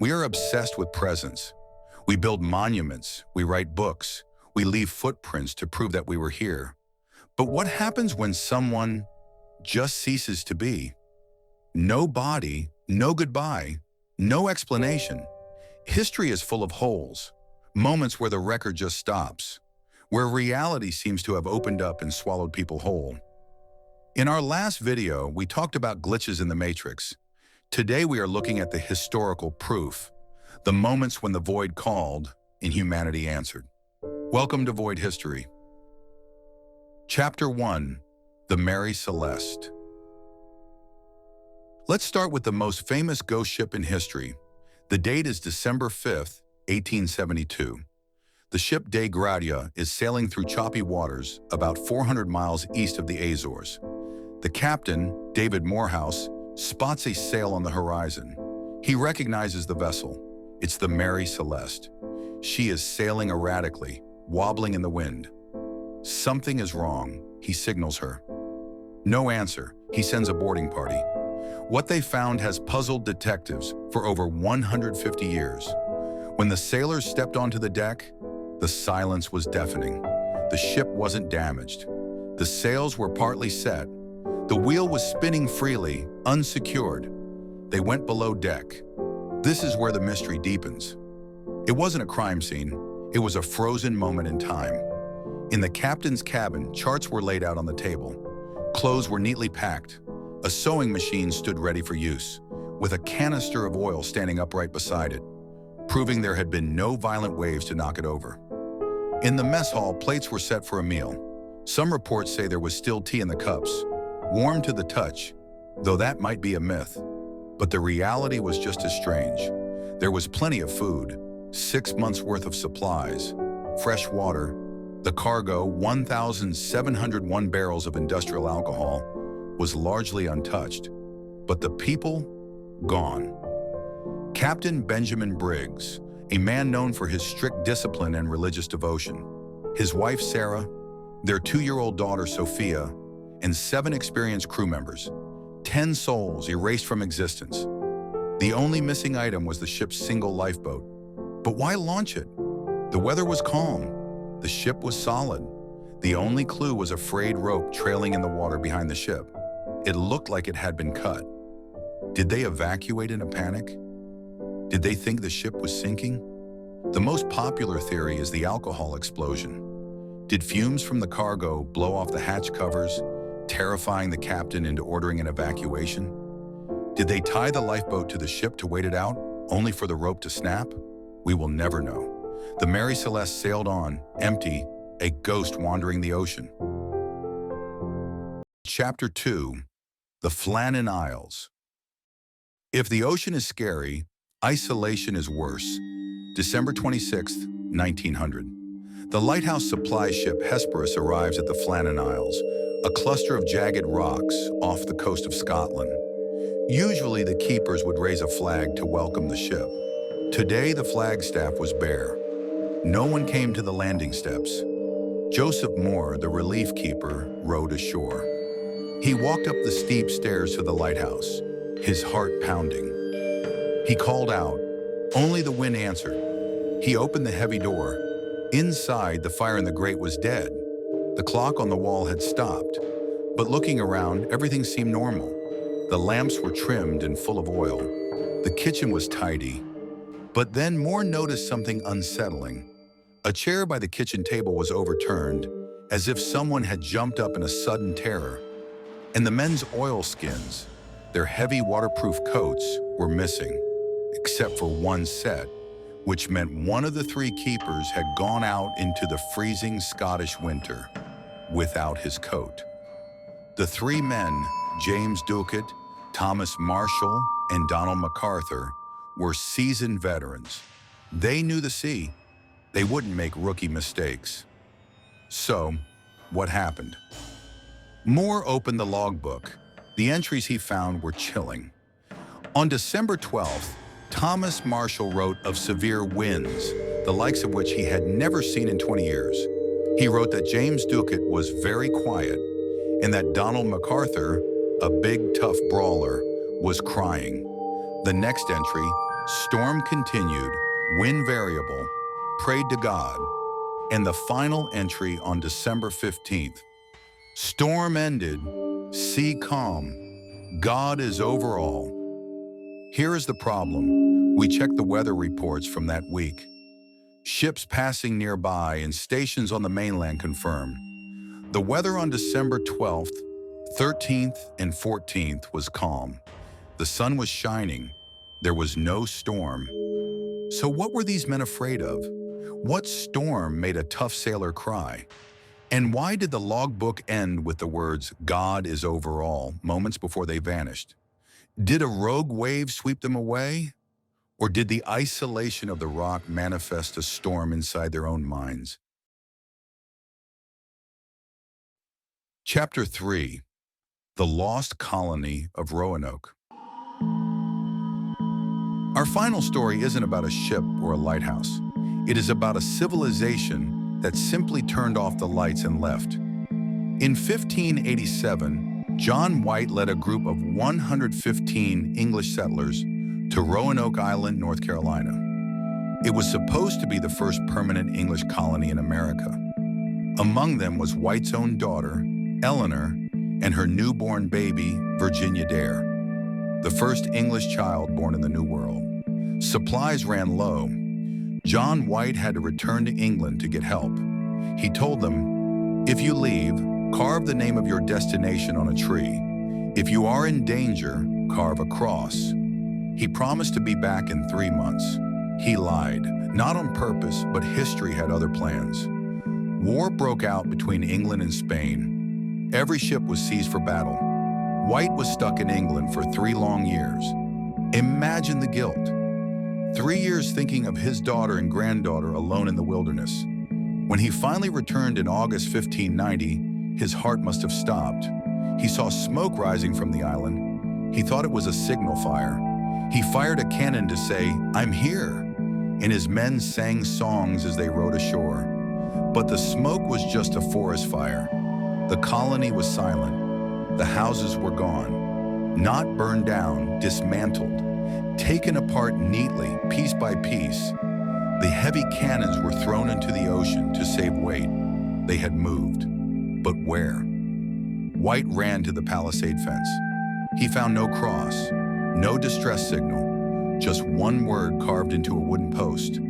We are obsessed with presence. We build monuments, we write books, we leave footprints to prove that we were here. But what happens when someone just ceases to be? No body, no goodbye, no explanation. History is full of holes, moments where the record just stops, where reality seems to have opened up and swallowed people whole. In our last video, we talked about glitches in the Matrix. Today we are looking at the historical proof, the moments when the void called and humanity answered. Welcome to Void History. Chapter 1, the Mary Celeste. Let's start with the most famous ghost ship in history. The date is December 5th, 1872. The ship De Gradia is sailing through choppy waters about 400 miles east of the Azores. The captain, David Morehouse, spots a sail on the horizon. He recognizes the vessel. It's the Mary Celeste. She is sailing erratically, wobbling in the wind. Something is wrong, he signals her. No answer, he sends a boarding party. What they found has puzzled detectives for over 150 years. When the sailors stepped onto the deck, the silence was deafening. The ship wasn't damaged. The sails were partly set. The wheel was spinning freely, unsecured. They went below deck. This is where the mystery deepens. It wasn't a crime scene. It was a frozen moment in time. In the captain's cabin, charts were laid out on the table. Clothes were neatly packed. A sewing machine stood ready for use, with a canister of oil standing upright beside it, proving there had been no violent waves to knock it over. In the mess hall, plates were set for a meal. Some reports say there was still tea in the cups, warm to the touch, though that might be a myth. But the reality was just as strange. There was plenty of food, 6 months' worth of supplies, fresh water, the cargo, 1,701 barrels of industrial alcohol, was largely untouched. But the people, gone. Captain Benjamin Briggs, a man known for his strict discipline and religious devotion, his wife Sarah, their 2-year-old daughter Sophia, and 7 experienced crew members, 10 souls erased from existence. The only missing item was the ship's single lifeboat. But why launch it? The weather was calm. The ship was solid. The only clue was a frayed rope trailing in the water behind the ship. It looked like it had been cut. Did they evacuate in a panic? Did they think the ship was sinking? The most popular theory is the alcohol explosion. Did fumes from the cargo blow off the hatch covers, terrifying the captain into ordering an evacuation? Did they tie the lifeboat to the ship to wait it out, only for the rope to snap? We will never know. The Mary Celeste sailed on, empty, a ghost wandering the ocean. Chapter 2, the Flannan Isles. If the ocean is scary, isolation is worse. December 26, 1900. The Lighthouse supply ship Hesperus arrives at the Flannan Isles, a cluster of jagged rocks off the coast of Scotland. Usually the keepers would raise a flag to welcome the ship. Today the flagstaff was bare. No one came to the landing steps. Joseph Moore, the relief keeper, rowed ashore. He walked up the steep stairs to the lighthouse, his heart pounding. He called out. Only the wind answered. He opened the heavy door. Inside, the fire in the grate was dead. The clock on the wall had stopped. But looking around, everything seemed normal. The lamps were trimmed and full of oil. The kitchen was tidy. But then Moore noticed something unsettling. A chair by the kitchen table was overturned, as if someone had jumped up in a sudden terror. And the men's oilskins, their heavy waterproof coats, were missing, except for one set, which meant one of the 3 keepers had gone out into the freezing Scottish winter without his coat. The 3 men, James Ducat, Thomas Marshall, and Donald MacArthur, were seasoned veterans. They knew the sea. They wouldn't make rookie mistakes. So, what happened? Moore opened the logbook. The entries he found were chilling. On December 12th, Thomas Marshall wrote of severe winds, the likes of which he had never seen in 20 years. He wrote that James Ducat was very quiet and that Donald MacArthur, a big, tough brawler, was crying. The next entry, Storm continued, wind variable, prayed to God, and the final entry on December 15th. Storm ended, sea calm, God is over all. Here is the problem. We checked the weather reports from that week. Ships passing nearby and stations on the mainland confirmed. The weather on December 12th, 13th, and 14th was calm. The sun was shining. There was no storm. So what were these men afraid of? What storm made a tough sailor cry? And why did the logbook end with the words, God is over all, moments before they vanished? Did a rogue wave sweep them away? Or did the isolation of the rock manifest a storm inside their own minds? Chapter 3. The Lost Colony of Roanoke. Our final story isn't about a ship or a lighthouse. It is about a civilization that simply turned off the lights and left. In 1587, John White led a group of 115 English settlers to Roanoke Island, North Carolina. It was supposed to be the first permanent English colony in America. Among them was White's own daughter, Eleanor, and her newborn baby, Virginia Dare, the first English child born in the New World. Supplies ran low. John White had to return to England to get help. He told them, "If you leave, carve the name of your destination on a tree. If you are in danger, carve a cross." He promised to be back in 3 months. He lied, not on purpose, but history had other plans. War broke out between England and Spain. Every ship was seized for battle. White was stuck in England for 3 long years. Imagine the guilt. 3 years thinking of his daughter and granddaughter alone in the wilderness. When he finally returned in August 1590, his heart must have stopped. He saw smoke rising from the island. He thought it was a signal fire. He fired a cannon to say, "I'm here," and his men sang songs as they rowed ashore. But the smoke was just a forest fire. The colony was silent. The houses were gone. Not burned down, dismantled. Taken apart neatly, piece by piece. The heavy cannons were thrown into the ocean to save weight. They had moved. But where? White ran to the palisade fence. He found no cross, no distress signal, just one word carved into a wooden post: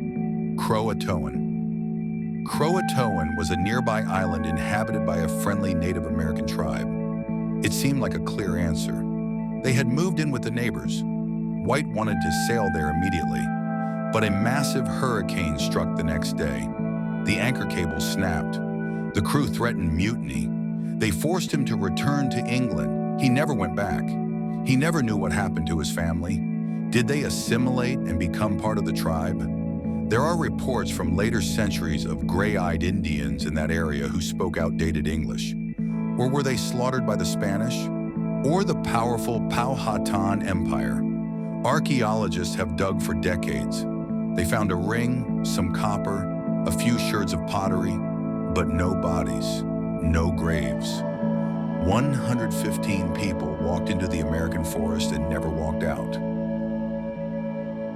Croatoan. Croatoan was a nearby island inhabited by a friendly Native American tribe. It seemed like a clear answer. They had moved in with the neighbors. White wanted to sail there immediately, but a massive hurricane struck the next day. The anchor cable snapped. The crew threatened mutiny. They forced him to return to England. He never went back. He never knew what happened to his family. Did they assimilate and become part of the tribe? There are reports from later centuries of gray-eyed Indians in that area who spoke outdated English. Or were they slaughtered by the Spanish? Or the powerful Powhatan Empire? Archaeologists have dug for decades. They found a ring, some copper, a few sherds of pottery, but no bodies, no graves. 115 people walked into the American forest and never walked out.